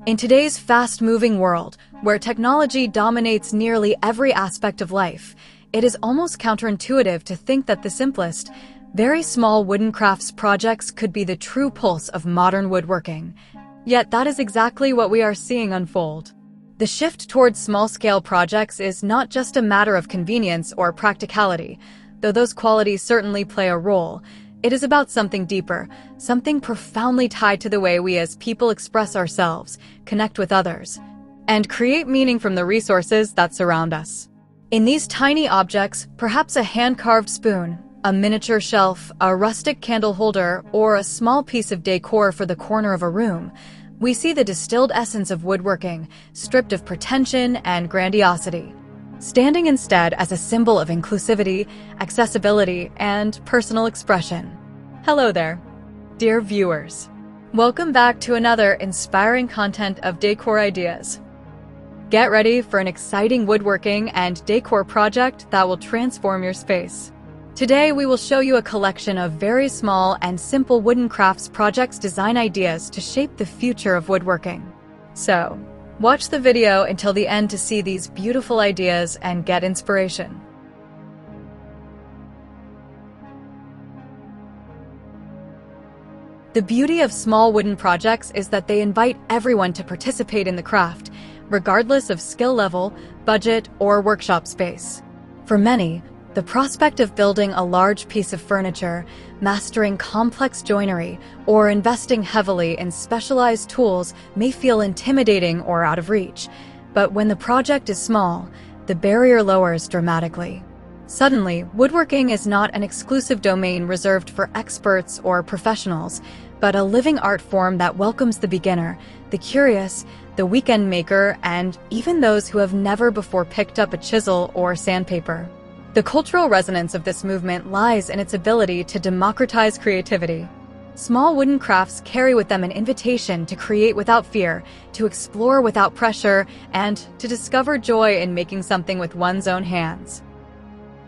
In today's fast-moving world, where technology dominates nearly every aspect of life, it is almost counterintuitive to think that the simplest, very small wooden crafts projects could be the true pulse of modern woodworking. Yet that is exactly what we are seeing unfold. The shift towards small-scale projects is not just a matter of convenience or practicality, though those qualities certainly play a role. It is about something deeper, something profoundly tied to the way we as people express ourselves, connect with others, and create meaning from the resources that surround us. In these tiny objects, perhaps a hand-carved spoon, a miniature shelf, a rustic candle holder, or a small piece of decor for the corner of a room, we see the distilled essence of woodworking, stripped of pretension and grandiosity, standing instead as a symbol of inclusivity, accessibility, and personal expression. Hello there, dear viewers. Welcome back to another inspiring content of decor ideas. Get ready for an exciting woodworking and decor project that will transform your space. Today, we will show you a collection of very small and simple wooden crafts projects design ideas to shape the future of woodworking. So, watch the video until the end to see these beautiful ideas and get inspiration. The beauty of small wooden projects is that they invite everyone to participate in the craft, regardless of skill level, budget, or workshop space. For many, the prospect of building a large piece of furniture, mastering complex joinery, or investing heavily in specialized tools may feel intimidating or out of reach. But when the project is small, the barrier lowers dramatically. Suddenly, woodworking is not an exclusive domain reserved for experts or professionals, but a living art form that welcomes the beginner, the curious, the weekend maker, and even those who have never before picked up a chisel or sandpaper. The cultural resonance of this movement lies in its ability to democratize creativity. Small wooden crafts carry with them an invitation to create without fear, to explore without pressure, and to discover joy in making something with one's own hands.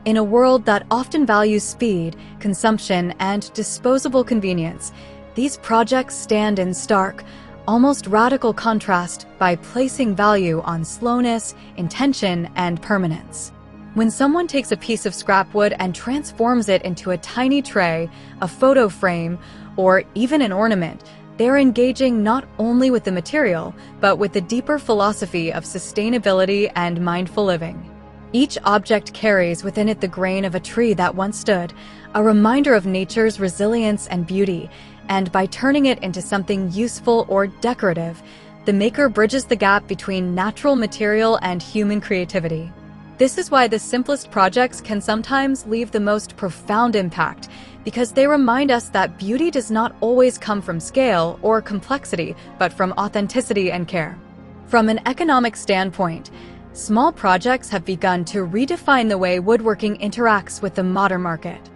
In a world that often values speed, consumption, and disposable convenience, these projects stand in stark, almost radical contrast by placing value on slowness, intention, and permanence. When someone takes a piece of scrap wood and transforms it into a tiny tray, a photo frame, or even an ornament, they're engaging not only with the material, but with the deeper philosophy of sustainability and mindful living. Each object carries within it the grain of a tree that once stood, a reminder of nature's resilience and beauty, and by turning it into something useful or decorative, the maker bridges the gap between natural material and human creativity. This is why the simplest projects can sometimes leave the most profound impact, because they remind us that beauty does not always come from scale or complexity, but from authenticity and care. From an economic standpoint, small projects have begun to redefine the way woodworking interacts with the modern market.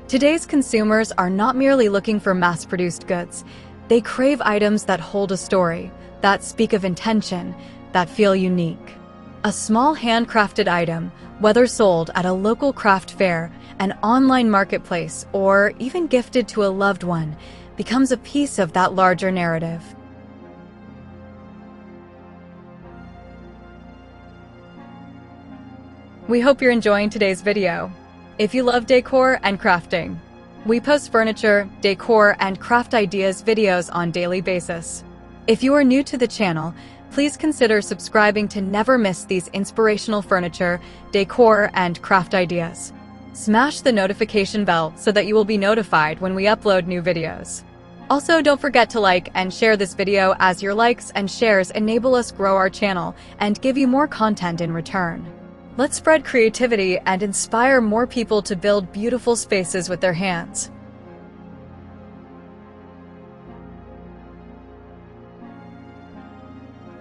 Today's consumers are not merely looking for mass-produced goods. They crave items that hold a story, that speak of intention, that feel unique. A small handcrafted item, whether sold at a local craft fair, an online marketplace, or even gifted to a loved one, becomes a piece of that larger narrative. We hope you're enjoying today's video. If you love decor and crafting, we post furniture, decor, and craft ideas videos on a daily basis. If you are new to the channel, please consider subscribing to never miss these inspirational furniture, decor, and craft ideas. Smash the notification bell so that you will be notified when we upload new videos. Also, don't forget to like and share this video, as your likes and shares enable us grow our channel and give you more content in return. Let's spread creativity and inspire more people to build beautiful spaces with their hands.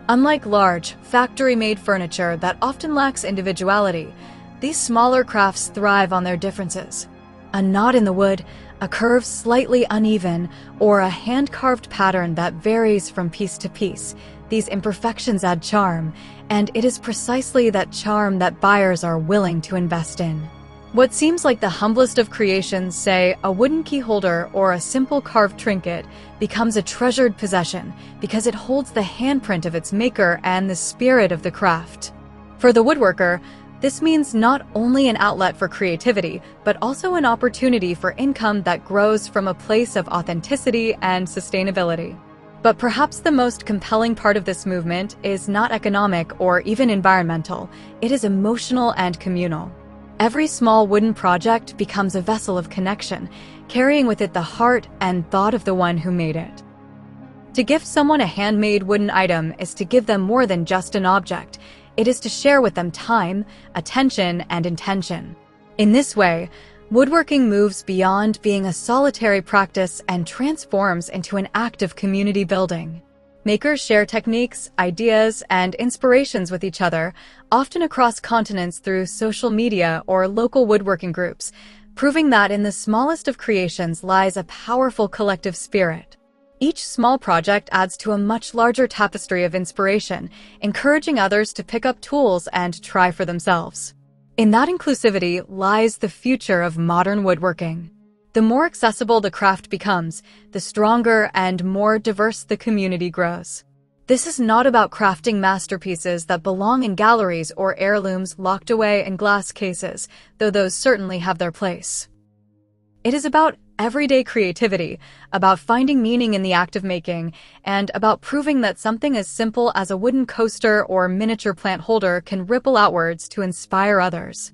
Unlike large, factory-made furniture that often lacks individuality, these smaller crafts thrive on their differences. A knot in the wood, a curve slightly uneven, or a hand-carved pattern that varies from piece to piece. These imperfections add charm, and it is precisely that charm that buyers are willing to invest in. What seems like the humblest of creations, say a wooden key holder or a simple carved trinket, becomes a treasured possession because it holds the handprint of its maker and the spirit of the craft. For the woodworker, this means not only an outlet for creativity, but also an opportunity for income that grows from a place of authenticity and sustainability. But perhaps the most compelling part of this movement is not economic or even environmental, it is emotional and communal. Every small wooden project becomes a vessel of connection, carrying with it the heart and thought of the one who made it. To gift someone a handmade wooden item is to give them more than just an object. It is to share with them time, attention, and intention. In this way, woodworking moves beyond being a solitary practice and transforms into an act of community building. Makers share techniques, ideas, and inspirations with each other, often across continents through social media or local woodworking groups, proving that in the smallest of creations lies a powerful collective spirit. Each small project adds to a much larger tapestry of inspiration, encouraging others to pick up tools and try for themselves. In that inclusivity lies the future of modern woodworking. The more accessible the craft becomes, the stronger and more diverse the community grows. This is not about crafting masterpieces that belong in galleries or heirlooms locked away in glass cases, though those certainly have their place. It is about everyday creativity, about finding meaning in the act of making, and about proving that something as simple as a wooden coaster or miniature plant holder can ripple outwards to inspire others.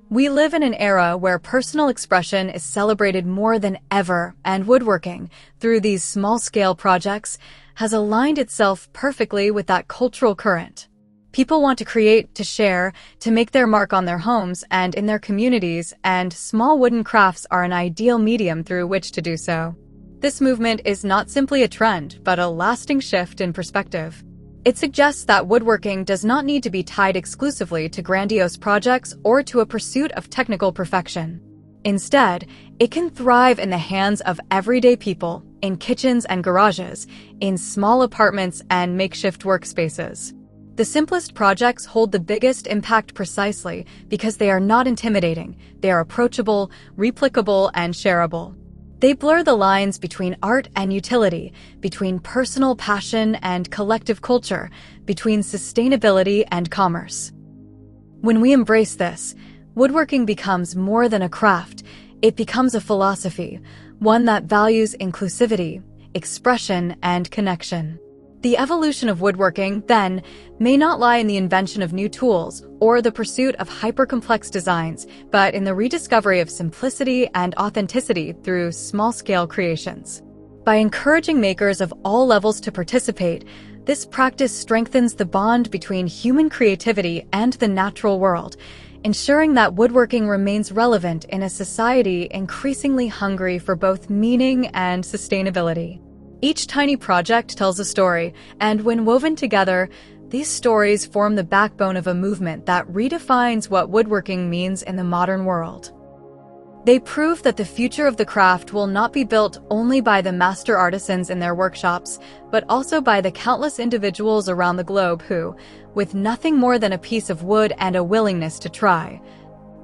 We live in an era where personal expression is celebrated more than ever, and woodworking, through these small-scale projects, has aligned itself perfectly with that cultural current. People want to create, to share, to make their mark on their homes and in their communities, and small wooden crafts are an ideal medium through which to do so. This movement is not simply a trend, but a lasting shift in perspective. It suggests that woodworking does not need to be tied exclusively to grandiose projects or to a pursuit of technical perfection. Instead, it can thrive in the hands of everyday people, in kitchens and garages, in small apartments and makeshift workspaces. The simplest projects hold the biggest impact precisely because they are not intimidating, they are approachable, replicable, and shareable. They blur the lines between art and utility, between personal passion and collective culture, between sustainability and commerce. When we embrace this, woodworking becomes more than a craft, it becomes a philosophy, one that values inclusivity, expression, and connection. The evolution of woodworking, then, may not lie in the invention of new tools or the pursuit of hyper-complex designs, but in the rediscovery of simplicity and authenticity through small-scale creations. By encouraging makers of all levels to participate, this practice strengthens the bond between human creativity and the natural world, ensuring that woodworking remains relevant in a society increasingly hungry for both meaning and sustainability. Each tiny project tells a story, and when woven together, these stories form the backbone of a movement that redefines what woodworking means in the modern world. They prove that the future of the craft will not be built only by the master artisans in their workshops, but also by the countless individuals around the globe who, with nothing more than a piece of wood and a willingness to try,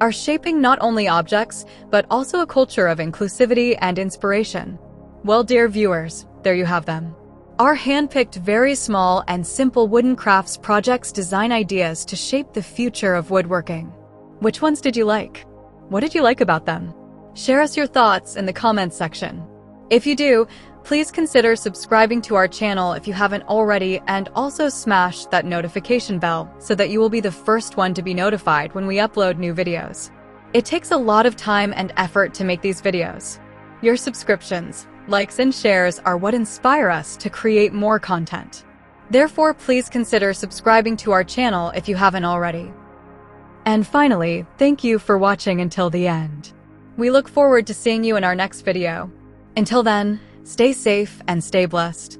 are shaping not only objects, but also a culture of inclusivity and inspiration. Well, dear viewers, there you have them. Our hand-picked, very small and simple wooden crafts projects design ideas to shape the future of woodworking. Which ones did you like? What did you like about them? Share us your thoughts in the comments section. If you do, please consider subscribing to our channel if you haven't already, and also smash that notification bell so that you will be the first one to be notified when we upload new videos. It takes a lot of time and effort to make these videos. Your subscriptions, likes, and shares are what inspire us to create more content. Therefore, please consider subscribing to our channel if you haven't already. And finally, thank you for watching until the end. We look forward to seeing you in our next video. Until then, stay safe and stay blessed.